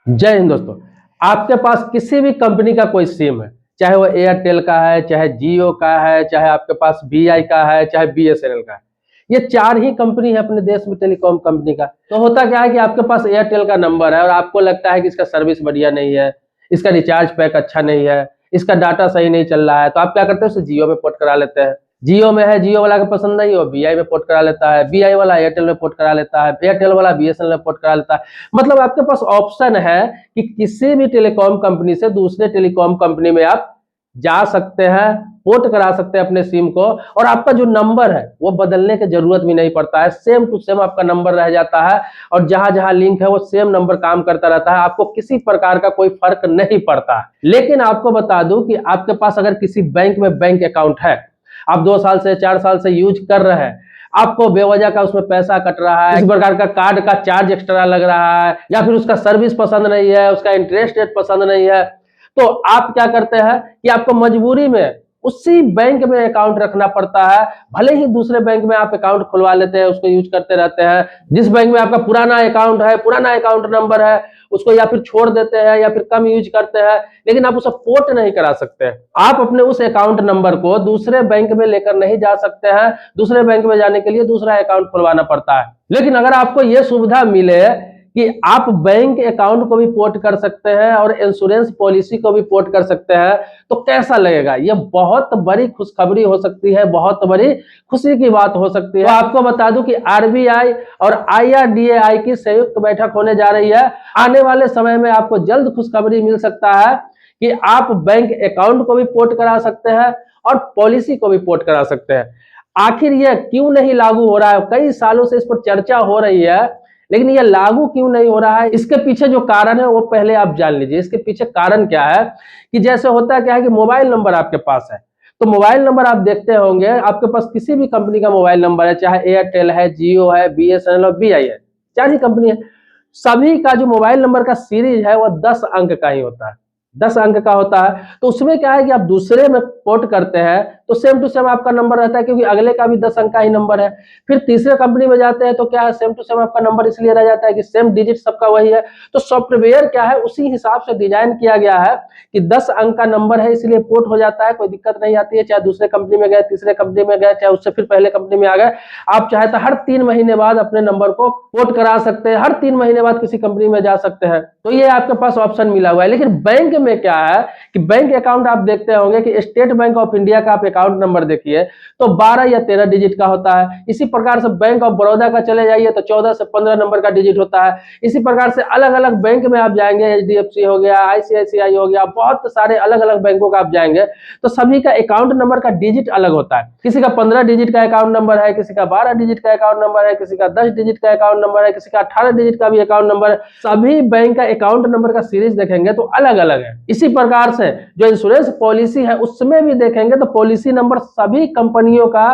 जय हिंद दोस्तों। आपके पास किसी भी कंपनी का कोई सिम है, चाहे वो एयरटेल का है, चाहे जियो का है, चाहे आपके पास वीआई का है, चाहे बीएसएनएल का है। ये चार ही कंपनी है अपने देश में टेलीकॉम कंपनी का। तो होता क्या है कि आपके पास एयरटेल का नंबर है और आपको लगता है कि इसका सर्विस बढ़िया नहीं है, इसका रिचार्ज पैक अच्छा नहीं है, इसका डाटा सही नहीं चल रहा है, तो आप क्या करते हो, उसे जियो में पोर्ट करा लेते हैं। जियो में है, जियो वाला को पसंद नहीं हो, बीआई में पोर्ट करा लेता है, बीआई वाला एयरटेल में पोर्ट करा लेता है, एयरटेल वाला बीएसएनएल में पोर्ट करा लेता है। मतलब आपके पास ऑप्शन है कि किसी भी टेलीकॉम कंपनी से दूसरे टेलीकॉम कंपनी में आप जा सकते हैं, पोर्ट करा सकते हैं अपने सिम को, और आपका जो नंबर है वो बदलने की जरूरत भी नहीं पड़ता है। सेम टू सेम आपका नंबर रह जाता है और जहां जहां लिंक है वो सेम नंबर काम करता रहता है। आपको किसी प्रकार का कोई फर्क नहीं पड़ता है। लेकिन आपको बता दूं कि आपके पास अगर किसी बैंक में बैंक अकाउंट है, आप 2 साल से 4 साल से यूज कर रहे हैं, आपको बेवजह का उसमें पैसा कट रहा है, इस प्रकार का कार्ड का चार्ज एक्स्ट्रा लग रहा है, या फिर उसका सर्विस पसंद नहीं है, उसका इंटरेस्ट रेट पसंद नहीं है, तो आप क्या करते हैं कि आपको मजबूरी में उसी बैंक में अकाउंट रखना पड़ता है। भले ही दूसरे बैंक में आप अकाउंट खुलवा लेते हैं, उसको यूज करते रहते हैं, जिस बैंक में आपका पुराना अकाउंट है, पुराना अकाउंट नंबर है, उसको या फिर छोड़ देते हैं या फिर कम यूज करते हैं, लेकिन आप उसे पोर्ट नहीं करा सकते। आप अपने उस अकाउंट नंबर को दूसरे बैंक में लेकर नहीं जा सकते हैं। दूसरे बैंक में जाने के लिए दूसरा अकाउंट खुलवाना पड़ता है। लेकिन अगर आपको यह सुविधा मिले कि आप बैंक अकाउंट को भी पोर्ट कर सकते हैं और इंश्योरेंस पॉलिसी को भी पोर्ट कर सकते हैं, तो कैसा लगेगा? ये बहुत बड़ी खुशखबरी हो सकती है, बहुत बड़ी खुशी की बात हो सकती है। तो आपको बता दूं कि आरबीआई और आईआरडीएआई की संयुक्त बैठक होने जा रही है। आने वाले समय में आपको जल्द खुशखबरी मिल सकता है कि आप बैंक अकाउंट को भी पोर्ट करा सकते हैं और पॉलिसी को भी पोर्ट करा सकते हैं। आखिर यह क्यों नहीं लागू हो रहा है? कई सालों से इस पर चर्चा हो रही है, लेकिन यह लागू क्यों नहीं हो रहा है? इसके पीछे जो कारण है वो पहले आप जान लीजिए। इसके पीछे कारण क्या है कि जैसे होता क्या है कि मोबाइल नंबर आपके पास है, तो मोबाइल नंबर आप देखते होंगे, आपके पास किसी भी कंपनी का मोबाइल नंबर है, चाहे एयरटेल है, जियो है, बीएसएनएल और बीआई है, चार ही कंपनी है। सभी का जो मोबाइल नंबर का सीरीज है वो 10 अंक का ही होता है, 10 अंक का होता है। तो उसमें क्या है कि आप दूसरे में पोर्ट करते हैं तो सेम टू सेम आपका नंबर रहता है, क्योंकि अगले का भी 10 अंक का ही नंबर है। फिर तीसरे कंपनी में जाते हैं तो क्या है, सेम टू सेम आपका नंबर इसलिए रह जाता है कि सेम डिजिट सबका वही है। तो सॉफ्टवेयर क्या है, उसी हिसाब से डिजाइन किया गया है कि 10 अंक का नंबर है, इसलिए पोर्ट हो जाता है, कोई दिक्कत नहीं आती है। चाहे दूसरे कंपनी में गए, तीसरे कंपनी में गए, चाहे उससे फिर पहले कंपनी में आ गए, आप चाहे तो हर 3 महीने बाद अपने नंबर को पोर्ट करा सकते हैं, हर 3 महीने बाद किसी कंपनी में जा सकते हैं। तो ये आपके पास ऑप्शन मिला हुआ है। लेकिन बैंक में क्या है कि बैंक अकाउंट आप देखते होंगे कि स्टेट बैंक ऑफ इंडिया का आप अकाउंट नंबर देखिए तो 12 या 13 डिजिट का होता है। इसी प्रकार से बैंक ऑफ बड़ौदा का चले जाइए तो 14 से 15 नंबर का डिजिट होता है। इसी प्रकार से अलग अलग बैंक में आप जाएंगे, एचडीएफसी हो गया, आईसीआईसीआई हो गया, बहुत सारे अलग अलग बैंकों का आप जाएंगे तो सभी का अकाउंट नंबर का डिजिट अलग होता है। किसी का 15 डिजिट का अकाउंट नंबर है, किसी का 12 डिजिट का अकाउंट नंबर है, किसी का 10 डिजिट का अकाउंट नंबर है, किसी का 18 डिजिट का भी अकाउंट नंबर है। सभी बैंक का अकाउंट नंबर का सीरीज देखेंगे तो अलग अलग है। इसी प्रकार से जो इंश्योरेंस पॉलिसी है उसमें भी देखेंगे तो पॉलिसी नंबर सभी कंपनियों का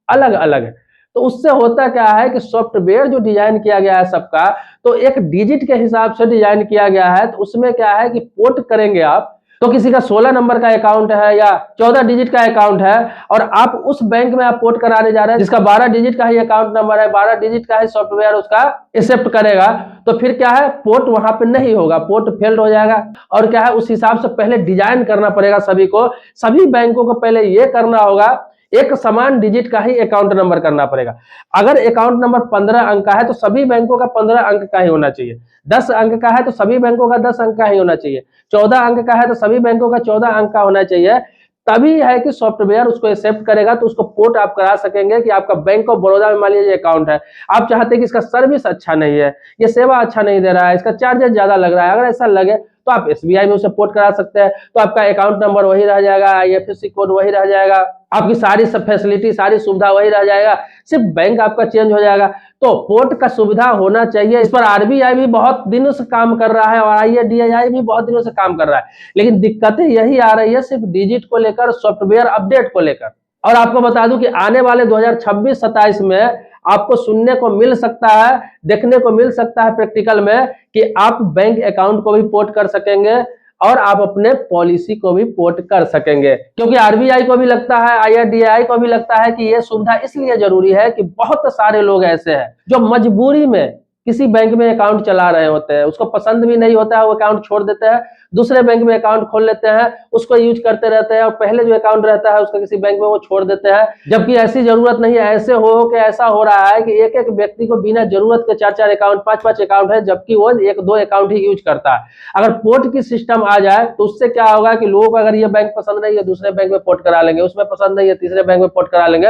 अलग अलग है। तो उससे होता क्या है कि सॉफ्टवेयर जो डिजाइन किया गया है सबका, तो एक डिजिट के हिसाब से डिजाइन किया गया है। तो उसमें क्या है कि पोर्ट करेंगे आप तो किसी का 16 नंबर का अकाउंट है या 14 डिजिट का अकाउंट है और आप उस बैंक में आप पोर्ट कराने जा रहे हैं जिसका 12 डिजिट का ही अकाउंट नंबर है, 12 डिजिट का ही सॉफ्टवेयर उसका एक्सेप्ट करेगा, तो फिर क्या है, पोर्ट वहां पे नहीं होगा, पोर्ट फेल्ड हो जाएगा। और क्या है, उस हिसाब से पहले डिजाइन करना पड़ेगा सभी को। सभी बैंकों को पहले ये करना होगा, एक समान डिजिट का ही अकाउंट नंबर करना पड़ेगा। अगर अकाउंट नंबर 15 अंक का है तो सभी बैंकों का 15 अंक का ही होना चाहिए। 10 अंक का है तो सभी बैंकों का 10 अंक का ही होना चाहिए। 14 अंक का है तो सभी बैंकों का 14 अंक का होना चाहिए। तभी है कि सॉफ्टवेयर उसको एक्सेप्ट करेगा, तो उसको पोर्ट आप करा सकेंगे कि आपका बैंक ऑफ बड़ौदा में मान लीजिए अकाउंट है, आप चाहते हैं कि इसका सर्विस अच्छा नहीं है, ये सेवा अच्छा नहीं दे रहा है, इसका चार्जेस ज्यादा लग रहा है, अगर ऐसा लगे तो आप एसबीआई में उसे पोर्ट करा सकते हैं। तो आपका अकाउंट नंबर वही रह जाएगा, आईएफएससी कोड वही रह जाएगा, आपकी सारी सब फैसिलिटी, सारी सुविधा वही रह जाएगा, सिर्फ बैंक आपका चेंज हो जाएगा। तो पोर्ट का सुविधा होना चाहिए। इस पर आरबीआई भी बहुत दिनों से काम कर रहा है और आईआरडीएआई भी बहुत दिनों से काम कर रहा है, लेकिन दिक्कतें यही आ रही है सिर्फ डिजिट को लेकर, सॉफ्टवेयर अपडेट को लेकर। और आपको बता दूं कि आने वाले 2026-27 में आपको सुनने को मिल सकता है, देखने को मिल सकता है प्रैक्टिकल में कि आप बैंक अकाउंट को भी पोर्ट कर सकेंगे और आप अपने पॉलिसी को भी पोर्ट कर सकेंगे। क्योंकि आरबीआई को भी लगता है, आईआरडीएआई को भी लगता है कि यह सुविधा इसलिए जरूरी है कि बहुत सारे लोग ऐसे हैं जो मजबूरी में किसी बैंक में अकाउंट चला रहे होते हैं, उसको पसंद भी नहीं होता है, वो अकाउंट छोड़ देते हैं, दूसरे बैंक में अकाउंट खोल लेते हैं, उसको यूज करते रहते हैं और पहले जो अकाउंट रहता है उसका किसी बैंक में वो छोड़ देते हैं, जबकि ऐसी जरूरत नहीं है। ऐसे हो कि ऐसा हो रहा है कि एक एक व्यक्ति को बिना जरूरत के 4-4 अकाउंट, 5-5 अकाउंट है, जबकि वो 1-2 अकाउंट ही यूज करता है। अगर पोर्ट की सिस्टम आ जाए तो उससे क्या होगा कि लोगों को अगर ये बैंक पसंद नहीं है दूसरे बैंक में पोर्ट करा लेंगे, उसमें पसंद नहीं है तीसरे बैंक में पोर्ट करा लेंगे।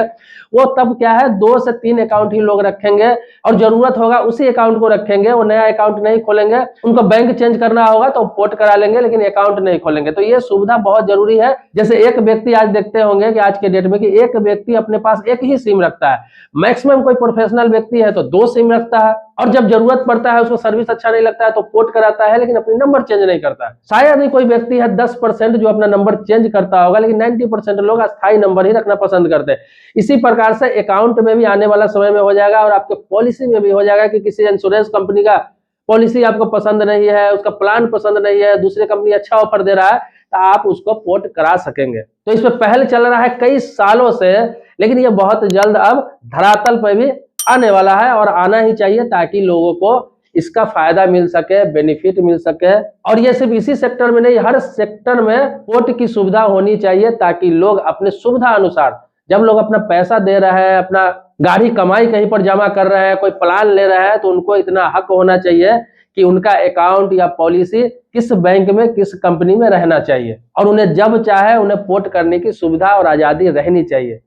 वो तब क्या है 2 से 3 अकाउंट ही लोग रखेंगे और जरूरत होगा उसी अकाउंट को रखेंगे, वो नया अकाउंट नहीं खोलेंगे। उनको बैंक चेंज करना होगा तो पोर्ट करा लेंगे लेकिन अकाउंट नहीं खोलेंगे। तो ये सुविधा बहुत जरूरी है। जैसे एक व्यक्ति आज देखते होंगे कि आज के डेट में कि एक व्यक्ति अपने पास एक ही सिम रखता है, मैक्सिमम कोई प्रोफेशनल व्यक्ति है तो 2 सिम रखता है, और जब जरूरत पड़ता है उसको सर्विस अच्छा नहीं लगता है तो पोर्ट कराता है लेकिन अपनी नंबर चेंज नहीं करता है। शायद ही कोई व्यक्ति है 10% जो अपना नंबर चेंज करता होगा, लेकिन 90% लोग अस्थायी नंबर ही रखना पसंद करते हैं। इसी प्रकार से अकाउंट में भी आने वाला समय में हो जाएगा और आपके पॉलिसी में भी हो जाएगा कि किसी इंश्योरेंस कंपनी का पॉलिसी आपको पसंद नहीं है, उसका प्लान पसंद नहीं है, दूसरी कंपनी अच्छा ऑफर दे रहा है तो आप उसको पोर्ट करा सकेंगे। तो इस पे पहले चल रहा है कई सालों से, लेकिन ये बहुत जल्द अब धरातल पर भी आने वाला है और आना ही चाहिए ताकि लोगों को इसका फायदा मिल सके, बेनिफिट मिल सके। और ये सिर्फ इसी सेक्टर में नहीं, हर सेक्टर में पोर्ट की सुविधा होनी चाहिए ताकि लोग अपने सुविधा अनुसार, जब लोग अपना पैसा दे रहे हैं, अपना गाढ़ी कमाई कहीं पर जमा कर रहे हैं, कोई प्लान ले रहे हैं, तो उनको इतना हक होना चाहिए कि उनका अकाउंट या पॉलिसी किस बैंक में, किस कंपनी में रहना चाहिए और उन्हें जब चाहे उन्हें पोर्ट करने की सुविधा और आजादी रहनी चाहिए।